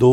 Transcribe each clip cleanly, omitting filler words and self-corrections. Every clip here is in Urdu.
2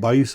22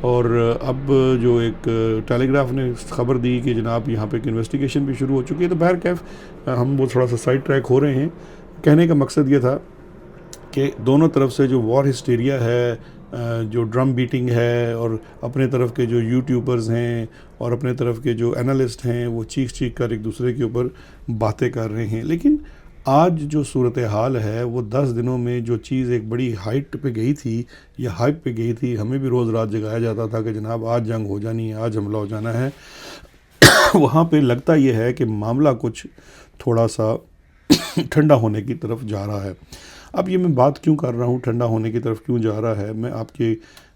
اور اب جو ایک ٹیلی گراف نے خبر دی کہ جناب یہاں پہ ایک انویسٹیگیشن بھی شروع ہو چکی ہے. تو بہرکیف ہم وہ تھوڑا سا سائڈ ٹریک ہو رہے ہیں. کہنے کا مقصد یہ تھا کہ دونوں طرف سے جو وار ہسٹیریا ہے, جو ڈرم بیٹنگ ہے, اور اپنے طرف کے جو یوٹیوبرز ہیں اور اپنے طرف کے جو انالسٹ ہیں وہ چیخ کر ایک دوسرے کے اوپر باتیں کر رہے ہیں. لیکن آج جو صورتحال ہے وہ 10 دنوں میں جو چیز ایک بڑی ہائٹ پہ گئی تھی یا ہائپ پہ گئی تھی, ہمیں بھی روز رات جگایا جاتا تھا کہ جناب آج جنگ ہو جانی ہے, آج حملہ ہو جانا ہے, وہاں پہ لگتا یہ ہے کہ معاملہ کچھ تھوڑا سا ٹھنڈا ہونے کی طرف جا رہا ہے. اب یہ میں بات کیوں کر رہا ہوں, ٹھنڈا ہونے کی طرف کیوں جا رہا ہے, میں آپ کی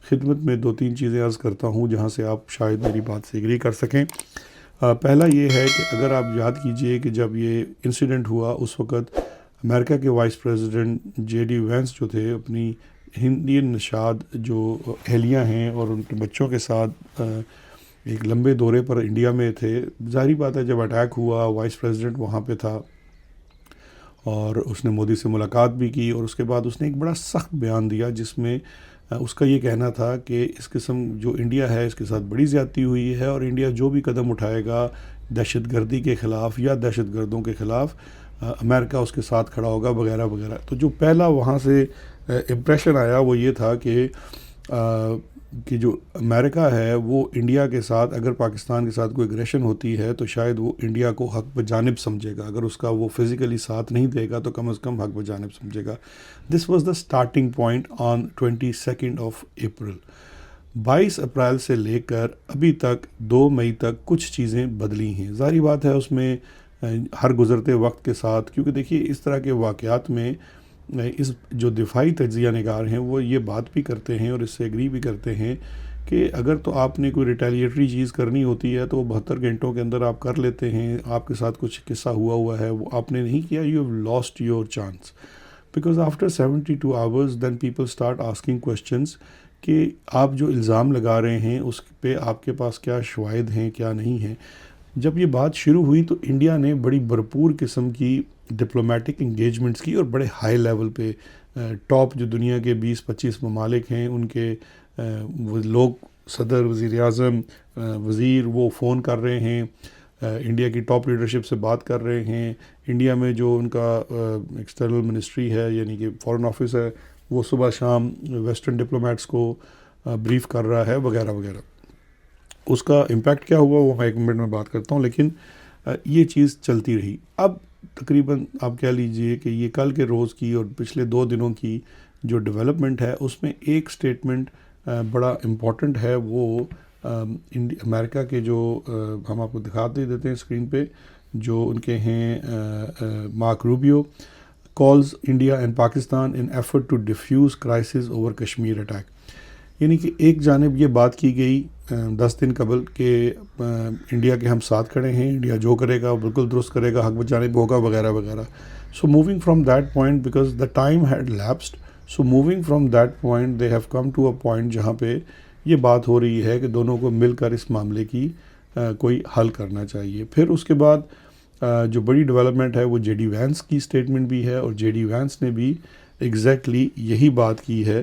خدمت میں 2-3 چیزیں عرض کرتا ہوں جہاں سے آپ شاید میری بات سے ایگری کر سکیں. پہلا یہ ہے کہ اگر آپ یاد کیجئے کہ جب یہ انسیڈنٹ ہوا اس وقت امریکہ کے vice president J D Vance جو تھے اپنی ہندین نژاد جو اہلیہ ہیں اور ان کے بچوں کے ساتھ ایک لمبے دورے پر انڈیا میں تھے. ظاہری بات ہے جب اٹیک ہوا وائس پریزیڈنٹ وہاں پہ تھا اور اس نے مودی سے ملاقات بھی کی, اور اس کے بعد اس نے ایک بڑا سخت بیان دیا جس میں اس کا یہ کہنا تھا کہ اس قسم جو انڈیا ہے اس کے ساتھ بڑی زیادتی ہوئی ہے اور انڈیا جو بھی قدم اٹھائے گا دہشت گردی کے خلاف یا دہشت گردوں کے خلاف امریکہ اس کے ساتھ کھڑا ہوگا وغیرہ وغیرہ. تو جو پہلا وہاں سے امپریشن آیا وہ یہ تھا کہ جو امریکہ ہے وہ انڈیا کے ساتھ اگر پاکستان کے ساتھ کوئی اگریشن ہوتی ہے تو شاید وہ انڈیا کو حق بجانب سمجھے گا, اگر اس کا وہ فزیکلی ساتھ نہیں دے گا تو کم از کم حق بجانب سمجھے گا. This was the starting point on 22 April. 22 اپریل سے لے کر ابھی تک 2 مئی تک کچھ چیزیں بدلی ہیں. ظاہری بات ہے اس میں ہر گزرتے وقت کے ساتھ, کیونکہ دیکھیے اس طرح کے واقعات میں اس جو دفاعی تجزیہ نگار ہیں وہ یہ بات بھی کرتے ہیں اور اس سے ایگری بھی کرتے ہیں کہ اگر تو آپ نے کوئی ریٹیلیٹری چیز کرنی ہوتی ہے تو وہ 72 گھنٹوں کے اندر آپ کر لیتے ہیں. آپ کے ساتھ کچھ قصہ ہوا ہے وہ آپ نے نہیں کیا, you have lost your chance, because after 72 hours then people start asking questions کہ آپ جو الزام لگا رہے ہیں اس پہ آپ کے پاس کیا شواہد ہیں کیا نہیں ہیں. جب یہ بات شروع ہوئی تو انڈیا نے بڑی بھرپور قسم کی ڈپلومیٹک انگیجمنٹس کی اور بڑے ہائی لیول پہ ٹاپ جو دنیا کے 20-25 ممالک ہیں ان کے وہ لوگ, صدر, وزیر اعظم, وزیر, وہ فون کر رہے ہیں, انڈیا کی ٹاپ لیڈرشپ سے بات کر رہے ہیں. انڈیا میں جو ان کا ایکسٹرنل منسٹری ہے یعنی کہ فارن آفس ہے وہ صبح شام ویسٹرن ڈپلومیٹس کو بریف کر رہا ہے وغیرہ وغیرہ. اس کا امپیکٹ کیا ہوا وہ میں 1 منٹ میں بات کرتا ہوں, لیکن یہ چیز چلتی رہی. اب تقریباً آپ کہہ لیجئے کہ یہ کل کے روز کی اور پچھلے 2 دنوں کی جو ڈیولپمنٹ ہے اس میں ایک سٹیٹمنٹ بڑا امپورٹنٹ ہے. وہ امریکہ کے جو ہم آپ کو دکھاتے دیتے ہیں اسکرین پہ, جو ان کے ہیں Marco Rubio, calls India and Pakistan in effort to defuse crisis over Kashmir attack. یعنی کہ ایک جانب یہ بات کی گئی 10 دن قبل کہ انڈیا کے ہم ساتھ کھڑے ہیں, انڈیا جو کرے گا بالکل درست کرے گا, حق بجانب ہوگا وغیرہ وغیرہ. So moving from that point because the time had lapsed, so moving from that point they have come to a point جہاں پہ یہ بات ہو رہی ہے کہ دونوں کو مل کر اس معاملے کی کوئی حل کرنا چاہیے. پھر اس کے بعد جو بڑی ڈیولپمنٹ ہے وہ جے ڈی وینس کی سٹیٹمنٹ بھی ہے, اور جے ڈی وینس نے بھی ایگزیکٹلی یہی بات کی ہے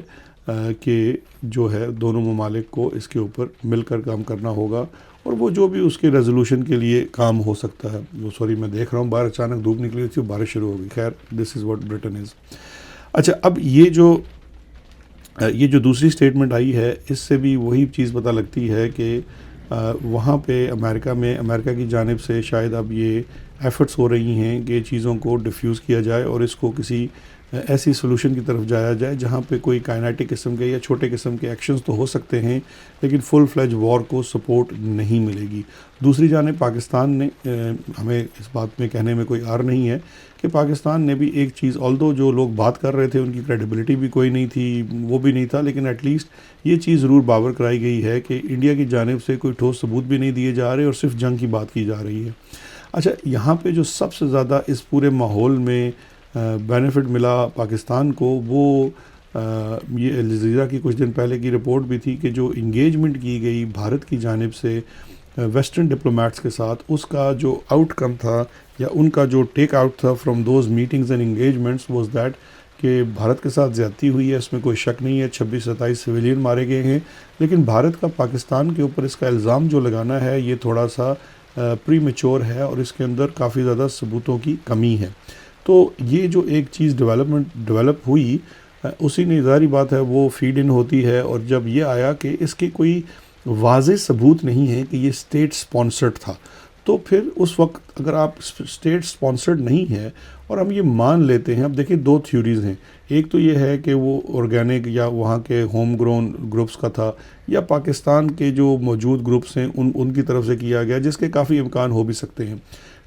کہ جو ہے دونوں ممالک کو اس کے اوپر مل کر کام کرنا ہوگا, اور وہ جو بھی اس کے ریزولوشن کے لیے کام ہو سکتا ہے. وہ سوری میں دیکھ رہا ہوں باہر اچانک دھوپ نکلی تھی, بارش شروع ہو گئی. خیر دس از واٹ بریٹن از. اچھا, اب یہ جو دوسری سٹیٹمنٹ آئی ہے اس سے بھی وہی چیز پتہ لگتی ہے کہ وہاں پہ امریکہ کی جانب سے شاید اب یہ ایفرٹس ہو رہی ہیں کہ چیزوں کو ڈیفیوز کیا جائے اور اس کو کسی ایسی سولوشن کی طرف جایا جائے جہاں پہ کوئی کائنیٹک قسم کے یا چھوٹے قسم کے ایکشنز تو ہو سکتے ہیں لیکن فل فلیج وار کو سپورٹ نہیں ملے گی. دوسری جانب پاکستان نے, ہمیں اس بات میں کہنے میں کوئی عار نہیں ہے کہ پاکستان نے بھی ایک چیز, آلدو جو لوگ بات کر رہے تھے ان کی کریڈیبلٹی بھی کوئی نہیں تھی, وہ بھی نہیں تھا, لیکن ایٹ لیسٹ یہ چیز ضرور باور کرائی گئی ہے کہ انڈیا کی جانب سے کوئی ٹھوس ثبوت بھی نہیں دیے جا رہے اور صرف جنگ کی بات کی جا رہی ہے. اچھا, یہاں پہ جو سب سے زیادہ اس پورے ماحول میں بینیفٹ ملا پاکستان کو, وہ یہ الجزیرہ کی کچھ دن پہلے کی رپورٹ بھی تھی کہ جو انگیجمنٹ کی گئی بھارت کی جانب سے ویسٹرن ڈپلومیٹس کے ساتھ, اس کا جو آؤٹ کم تھا یا ان کا جو ٹیک آؤٹ تھا from those meetings and engagements was that کہ بھارت کے ساتھ زیادتی ہوئی ہے، اس میں کوئی شک نہیں ہے، 26-27 سویلین مارے گئے ہیں، لیکن بھارت کا پاکستان کے اوپر اس کا الزام جو لگانا ہے یہ تھوڑا سا پری میچور ہے اور اس کے اندر کافی زیادہ ثبوتوں کی کمی ہے۔ تو یہ جو ایک چیز ڈیولپ ہوئی، اسی نے ظاہری بات ہے وہ فیڈ ان ہوتی ہے، اور جب یہ آیا کہ اس کے کوئی واضح ثبوت نہیں ہے کہ یہ اسٹیٹ سپانسرڈ تھا، تو پھر اس وقت اگر آپ اسٹیٹ سپانسرڈ نہیں ہے اور ہم یہ مان لیتے ہیں، اب دیکھیں دو تھیوریز ہیں، ایک تو یہ ہے کہ وہ آرگینک یا وہاں کے ہوم گرون گروپس کا تھا، یا پاکستان کے جو موجود گروپس ہیں ان کی طرف سے کیا گیا، جس کے کافی امکان ہو بھی سکتے ہیں،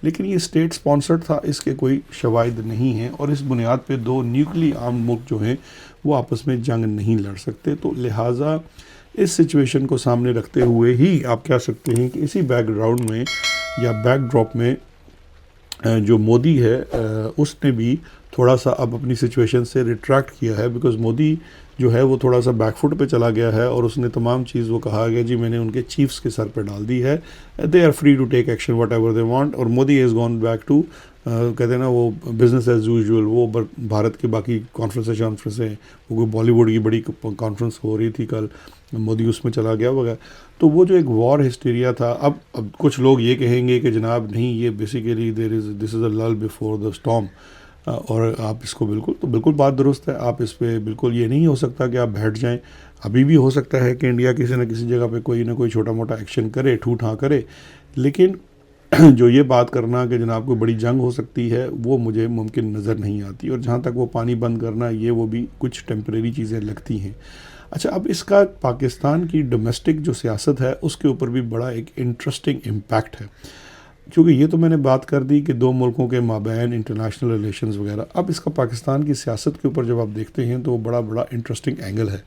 لیکن یہ اسٹیٹ سپانسرڈ تھا، اس کے کوئی شواہد نہیں ہیں، اور اس بنیاد پہ دو نیوکلی آرمڈ ملک جو ہیں وہ آپس میں جنگ نہیں لڑ سکتے۔ تو لہٰذا اس سچویشن کو سامنے رکھتے ہوئے ہی آپ کہہ سکتے ہیں کہ اسی بیک گراؤنڈ میں یا بیک ڈراپ میں جو مودی ہے اس نے بھی تھوڑا سا اب اپنی سچویشن سے ریٹریکٹ کیا ہے، بیکاز مودی جو ہے وہ تھوڑا سا بیک فٹ پہ چلا گیا ہے، اور اس نے تمام چیز وہ کہا گیا جی میں نے ان کے چیفز کے سر پہ ڈال دی ہے، they are free to take action whatever they want, اور Modi has gone back to کہتے ہیں نا وہ بزنس ایز یوزول، وہ بھارت کے باقی کانفرنسیں وہ کوئی بالی ووڈ کی بڑی کانفرنس ہو رہی تھی کل، مودی اس میں چلا گیا وغیرہ، تو وہ جو ایک وار ہسٹیریا تھا، اب کچھ لوگ یہ کہیں گے کہ جناب نہیں یہ basically this is a Lal before the storm, اور آپ اس کو بالکل بات درست ہے، آپ اس پہ بالکل یہ نہیں ہو سکتا کہ آپ بیٹھ جائیں، ابھی بھی ہو سکتا ہے کہ انڈیا کسی نہ کسی جگہ پہ کوئی نہ کوئی چھوٹا موٹا ایکشن کرے، ٹھوٹ ہاں کرے، لیکن جو یہ بات کرنا کہ جناب کوئی بڑی جنگ ہو سکتی ہے وہ مجھے ممکن نظر نہیں آتی، اور جہاں تک وہ پانی بند کرنا یہ وہ بھی کچھ ٹیمپریری چیزیں لگتی ہیں۔ اچھا، اب اس کا پاکستان کی ڈومیسٹک جو سیاست ہے اس کے اوپر بھی بڑا ایک انٹرسٹنگ امپیکٹ ہے، کیونکہ یہ تو میں نے بات کر دی کہ دو ملکوں کے مابین انٹرنیشنل ریلیشنز وغیرہ، اب اس کا پاکستان کی سیاست کے اوپر جب آپ دیکھتے ہیں تو وہ بڑا انٹرسٹنگ اینگل ہے۔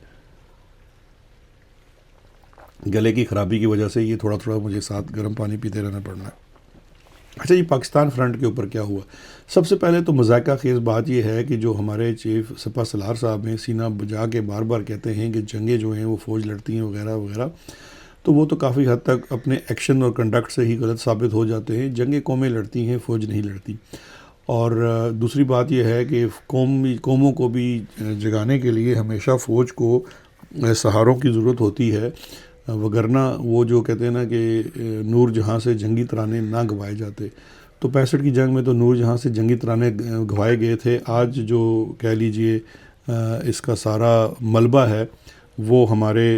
گلے کی خرابی کی وجہ سے یہ تھوڑا مجھے ساتھ گرم پانی پیتے رہنا پڑنا ہے۔ اچھا جی، پاکستان فرنٹ کے اوپر کیا ہوا؟ سب سے پہلے تو مذائقہ خیز بات یہ ہے کہ جو ہمارے چیف سپہ سالار صاحب ہیں سینہ بجا کے بار بار کہتے ہیں کہ جنگیں جو ہیں وہ فوج لڑتی ہیں وغیرہ وغیرہ، تو وہ تو کافی حد تک اپنے ایکشن اور کنڈکٹ سے ہی غلط ثابت ہو جاتے ہیں، جنگیں قومیں لڑتی ہیں، فوج نہیں لڑتی۔ اور دوسری بات یہ ہے کہ قوموں کو بھی جگانے کے لیے ہمیشہ فوج کو سہاروں کی ضرورت ہوتی ہے، وگرنہ وہ جو کہتے ہیں نا کہ نور جہاں سے جنگی ترانے نہ گوائے جاتے، تو 65 کی جنگ میں تو نور جہاں سے جنگی ترانے گوائے گئے تھے، آج جو کہہ لیجئے اس کا سارا ملبہ ہے وہ ہمارے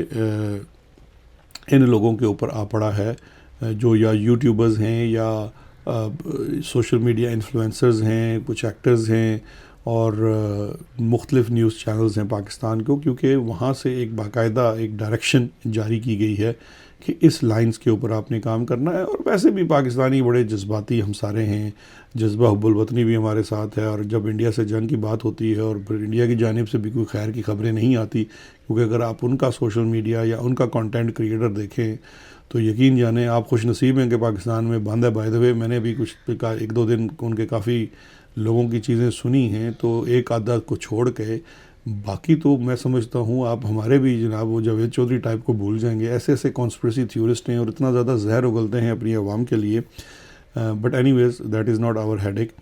ان لوگوں کے اوپر آ پڑا ہے جو یا یوٹیوبرز ہیں یا سوشل میڈیا انفلوئنسرز ہیں، کچھ ایکٹرز ہیں، اور مختلف نیوز چینلز ہیں پاکستان کو، کیونکہ وہاں سے ایک باقاعدہ ایک ڈائریکشن جاری کی گئی ہے کہ اس لائنز کے اوپر آپ نے کام کرنا ہے۔ اور ویسے بھی پاکستانی بڑے جذباتی ہم سارے ہیں، جذبہ حب الوطنی بھی ہمارے ساتھ ہے، اور جب انڈیا سے جنگ کی بات ہوتی ہے اور پھر انڈیا کی جانب سے بھی کوئی خیر کی خبریں نہیں آتی، کیونکہ اگر آپ ان کا سوشل میڈیا یا ان کا کنٹینٹ کریٹر دیکھیں تو یقین جانیں آپ خوش نصیب ہیں کہ پاکستان میں بند ہے۔ بائی دا وے میں نے بھی کچھ ایک دو دن ان کے کافی لوگوں کی چیزیں سنی ہیں، تو ایک آدھا کو چھوڑ کے باقی تو میں سمجھتا ہوں آپ ہمارے بھی جناب وہ جاوید چودھری ٹائپ کو بھول جائیں گے، ایسے کانسپریسی تھیورسٹ ہیں اور اتنا زیادہ زہر اگلتے ہیں اپنی عوام کے لیے، but anyways that is not our headache.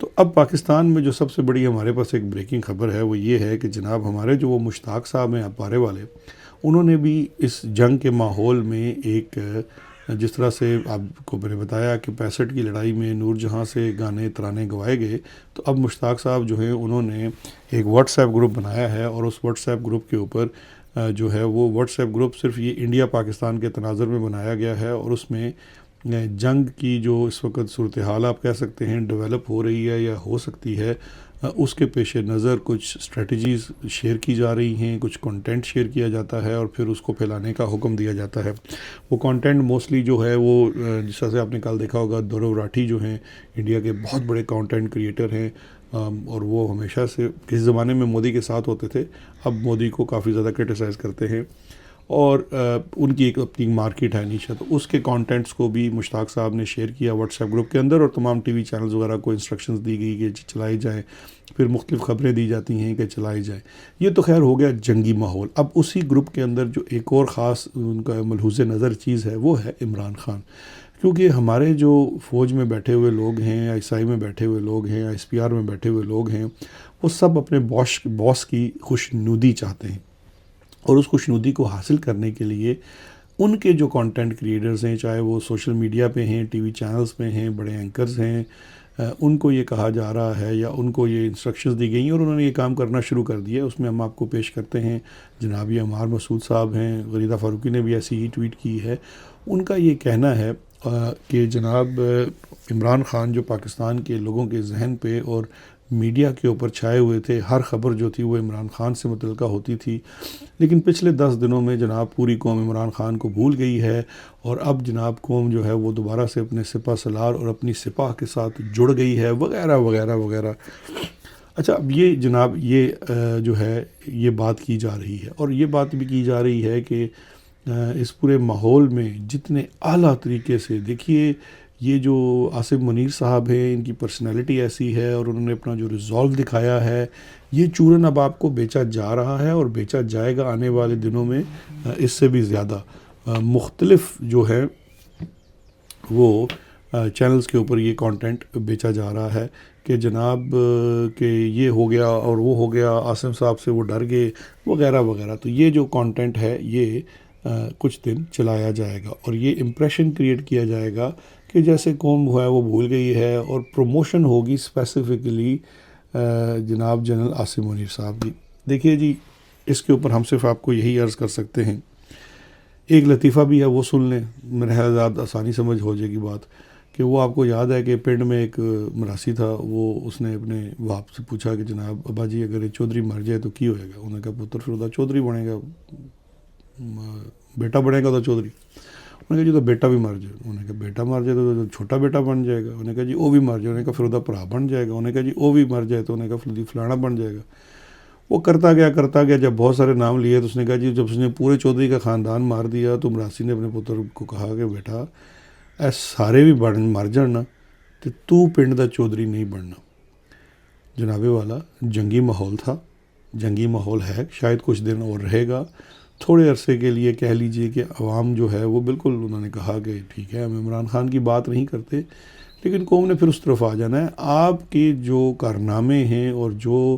تو اب پاکستان میں جو سب سے بڑی ہمارے پاس ایک بریکنگ خبر ہے وہ یہ ہے کہ جناب ہمارے جو وہ مشتاق صاحب ہیں اپارے والے، انہوں نے بھی اس جنگ کے ماحول میں ایک جس طرح سے آپ کو میں نے بتایا کہ 65 کی لڑائی میں نور جہاں سے گانے ترانے گوائے گئے، تو اب مشتاق صاحب جو ہیں انہوں نے ایک واٹس ایپ گروپ بنایا ہے، اور اس واٹس ایپ گروپ کے اوپر جو ہے وہ واٹس ایپ گروپ صرف یہ انڈیا پاکستان کے تناظر میں بنایا گیا ہے، اور اس میں جنگ کی جو اس وقت صورتحال آپ کہہ سکتے ہیں ڈیولپ ہو رہی ہے یا ہو سکتی ہے، اس کے پیش نظر کچھ اسٹریٹجیز شیئر کی جا رہی ہیں، کچھ کنٹینٹ شیئر کیا جاتا ہے، اور پھر اس کو پھیلانے کا حکم دیا جاتا ہے۔ وہ کنٹینٹ موسٹلی جو ہے وہ جس طرح سے آپ نے کل دیکھا ہوگا دورو راٹھی جو ہیں انڈیا کے بہت بڑے کنٹینٹ کریٹر ہیں، اور وہ ہمیشہ سے کسی زمانے میں مودی کے ساتھ ہوتے تھے، اب مودی کو کافی زیادہ کرٹیسائز کرتے ہیں، اور ان کی ایک اپنی مارکیٹ ہے نیچا، تو اس کے کانٹینٹس کو بھی مشتاق صاحب نے شیئر کیا واٹس ایپ گروپ کے اندر، اور تمام ٹی وی چینلز وغیرہ کو انسٹرکشنز دی گئی کہ چلائی جائیں، پھر مختلف خبریں دی جاتی ہیں کہ چلائی جائیں۔ یہ تو خیر ہو گیا جنگی ماحول۔ اب اسی گروپ کے اندر جو ایک اور خاص ان کا ملحوظ نظر چیز ہے وہ ہے عمران خان، کیونکہ ہمارے جو فوج میں بیٹھے ہوئے لوگ ہیں، آئی آئی میں بیٹھے ہوئے لوگ ہیں، ایس پی آر میں بیٹھے ہوئے لوگ ہیں، وہ سب اپنے باس کی خوشنودی چاہتے ہیں، اور اس خوشنودی کو حاصل کرنے کے لیے ان کے جو کانٹینٹ کریٹرز ہیں، چاہے وہ سوشل میڈیا پہ ہیں، ٹی وی چینلز پہ ہیں، بڑے اینکرز ہیں، ان کو یہ کہا جا رہا ہے یا ان کو یہ انسٹرکشنز دی گئی ہیں اور انہوں نے یہ کام کرنا شروع کر دیا ہے۔ اس میں ہم آپ کو پیش کرتے ہیں، جناب یہ عمار مسعود صاحب ہیں، غریدہ فاروقی نے بھی ایسی ہی ٹویٹ کی ہے۔ ان کا یہ کہنا ہے کہ جناب عمران خان جو پاکستان کے لوگوں کے ذہن پہ اور میڈیا کے اوپر چھائے ہوئے تھے، ہر خبر جو تھی وہ عمران خان سے متعلقہ ہوتی تھی، لیکن پچھلے 10 دنوں میں جناب پوری قوم عمران خان کو بھول گئی ہے، اور اب جناب قوم جو ہے وہ دوبارہ سے اپنے سپہ سالار اور اپنی سپاہ کے ساتھ جڑ گئی ہے، وغیرہ وغیرہ وغیرہ۔ اچھا، اب یہ جناب یہ جو ہے یہ بات کی جا رہی ہے، اور یہ بات بھی کی جا رہی ہے کہ اس پورے ماحول میں جتنے اعلیٰ طریقے سے دیکھیے، یہ جو آصف منیر صاحب ہیں، ان کی پرسنالٹی ایسی ہے اور انہوں نے اپنا جو ریزالو دکھایا ہے، یہ چورن اب آپ کو بیچا جا رہا ہے اور بیچا جائے گا آنے والے دنوں میں اس سے بھی زیادہ۔ مختلف جو ہے وہ چینلز کے اوپر یہ کانٹینٹ بیچا جا رہا ہے کہ جناب کہ یہ ہو گیا اور وہ ہو گیا، عاصم صاحب سے وہ ڈر گئے، وغیرہ وغیرہ۔ تو یہ جو کانٹینٹ ہے یہ کچھ دن چلایا جائے گا اور یہ امپریشن کریٹ کیا جائے گا کہ جیسے قوم ہے وہ بھول گئی ہے، اور پروموشن ہوگی اسپیسیفکلی جناب جنرل عاصم منیر صاحب کی۔ دیکھیے جی، اس کے اوپر ہم صرف آپ کو یہی عرض کر سکتے ہیں، ایک لطیفہ بھی ہے وہ سن لیں، میرے خیال زیادہ آسانی سمجھ ہو جائے گی بات، کہ وہ آپ کو یاد ہے کہ پنڈ میں ایک مراسی تھا، وہ اس نے اپنے باپ سے پوچھا کہ جناب ابا جی اگر یہ چودھری مر جائے تو کی ہوئے گا؟ انہوں نے کہا پتر پھر چودھری بنے گا، بیٹا بنے گا تو چودھری۔ انہوں نے کہا جی تو بیٹا بھی مر جائے، انہوں نے کہا بیٹا مر جائے تو چھوٹا بیٹا بن جائے گا، انہوں نے کہا جی وہ بھی مر جائے، انہوں نے کہا پھر وہ بھرا بن جائے گا، انہوں نے کہا جی وہ بھی مر جائے تو انہوں نے کہا فلانا بن جائے گا۔ وہ کرتا گیا، جب بہت سارے نام لیے تو اس نے کہا جی جب اس نے پورے چودھری کا خاندان مار دیا تو مراسی نے اپنے پتر کو کہا کہ بیٹا اے سارے بھی مر جانا تو پنڈ دا چودھری نہیں بننا۔ جناب والا جنگی ماحول تھا، جنگی ماحول ہے، شاید کچھ دن اور رہے گا، تھوڑے عرصے کے لیے کہہ لیجئے کہ عوام جو ہے وہ بالکل انہوں نے کہا کہ ٹھیک ہے ہم عمران خان کی بات نہیں کرتے، لیکن قوم نے پھر اس طرف آ جانا ہے۔ آپ کے جو کارنامے ہیں اور جو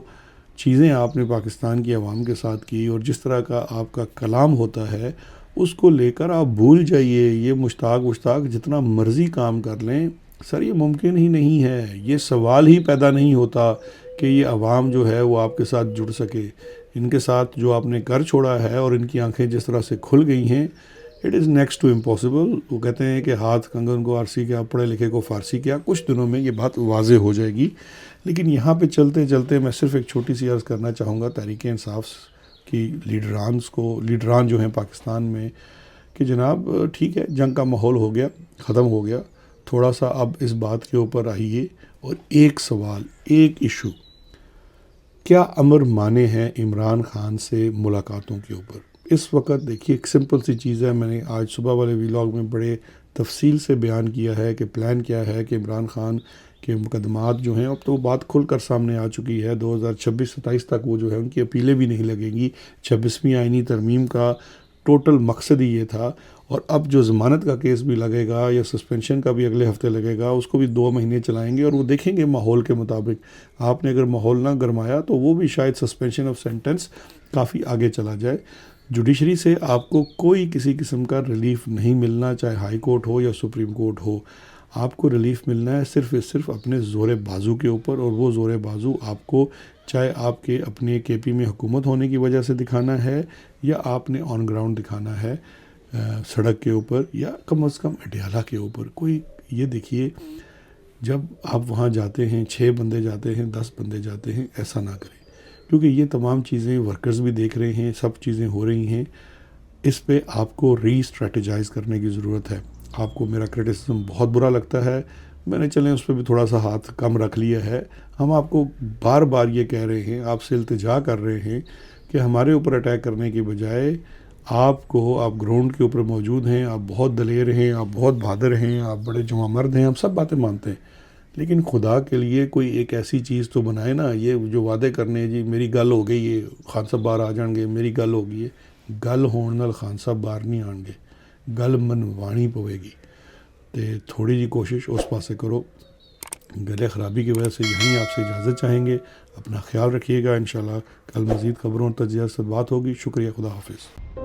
چیزیں آپ نے پاکستان کی عوام کے ساتھ کی اور جس طرح کا آپ کا کلام ہوتا ہے، اس کو لے کر آپ بھول جائیے۔ یہ مشتاق جتنا مرضی کام کر لیں، سر یہ ممکن ہی نہیں ہے، یہ سوال ہی پیدا نہیں ہوتا کہ یہ عوام جو ہے وہ آپ کے ساتھ جڑ سکے۔ ان کے ساتھ جو آپ نے کر چھوڑا ہے اور ان کی آنکھیں جس طرح سے کھل گئی ہیں، it is next to impossible. وہ کہتے ہیں کہ ہاتھ کنگن کو آرسی کیا، پڑھے لکھے کو فارسی کیا۔ کچھ دنوں میں یہ بات واضح ہو جائے گی، لیکن یہاں پہ چلتے چلتے میں صرف ایک چھوٹی سی عرض کرنا چاہوں گا تحریک انصاف کی لیڈران جو ہیں پاکستان میں، کہ جناب ٹھیک ہے جنگ کا ماحول ہو گیا، ختم ہو گیا، تھوڑا سا اب اس بات کے اوپر آئیے اور ایک سوال، ایک ایشو، کیا امر مانے ہیں عمران خان سے ملاقاتوں کے اوپر؟ اس وقت دیکھیے ایک سمپل سی چیز ہے، میں نے آج صبح والے ویلاگ میں بڑے تفصیل سے بیان کیا ہے کہ پلان کیا ہے کہ عمران خان کے مقدمات جو ہیں، اب تو وہ بات کھل کر سامنے آ چکی ہے، 2026-27 تک وہ جو ہے ان کی اپیلیں بھی نہیں لگیں گی۔ 26ویں آئینی ترمیم کا ٹوٹل مقصد ہی یہ تھا، اور اب جو ضمانت کا کیس بھی لگے گا یا سسپینشن کا بھی اگلے ہفتے لگے گا، اس کو بھی 2 مہینے چلائیں گے، اور وہ دیکھیں گے ماحول کے مطابق۔ آپ نے اگر ماحول نہ گرمایا تو وہ بھی شاید سسپینشن آف سینٹنس کافی آگے چلا جائے۔ جوڈیشری سے آپ کو کوئی کسی قسم کا ریلیف نہیں ملنا، چاہے ہائی کورٹ ہو یا سپریم کورٹ ہو، آپ کو ریلیف ملنا ہے صرف اپنے زور بازو کے اوپر، اور وہ زور بازو آپ کو چاہے آپ کے اپنے کے پی میں حکومت ہونے کی وجہ سے دکھانا ہے یا آپ نے آن گراؤنڈ دکھانا ہے سڑک کے اوپر یا کم از کم اڈیالہ کے اوپر۔ کوئی یہ دیکھیے جب آپ وہاں جاتے ہیں 6 بندے جاتے ہیں 10 بندے جاتے ہیں، ایسا نہ کریں، کیونکہ یہ تمام چیزیں ورکرز بھی دیکھ رہے ہیں، سب چیزیں ہو رہی ہیں، اس پہ آپ کو ری اسٹریٹجائز کرنے کی ضرورت ہے۔ آپ کو میرا کرٹیسزم بہت برا لگتا ہے، میں نے چلیں اس پہ بھی تھوڑا سا ہاتھ کم رکھ لیا ہے۔ ہم آپ کو بار بار یہ کہہ رہے ہیں، آپ سے التجا کر رہے ہیں کہ ہمارے اوپر اٹیک کرنے کی بجائے آپ گراؤنڈ کے اوپر موجود ہیں، آپ بہت دلیر ہیں، آپ بہت بہادر ہیں، آپ بڑے جواں مرد ہیں، ہم سب باتیں مانتے ہیں، لیکن خدا کے لیے کوئی ایک ایسی چیز تو بنائے نا۔ یہ جو وعدے کرنے جی میری گل ہو گئی ہے، خان صاحب باہر آ جان گے، میری گل ہو گئی ہے، گل ہون نال خان صاحب باہر نہیں آن گے، گل منوانی پوے گی۔ تے تھوڑی جی کوشش اس پاسے کرو. گلے خرابی کی وجہ سے یہیں آپ سے اجازت چاہیں گے. اپنا خیال رکھیے گا. انشاءاللہ کل مزید خبروں اور تجزیات سے بات ہوگی. شکریہ. خدا حافظ.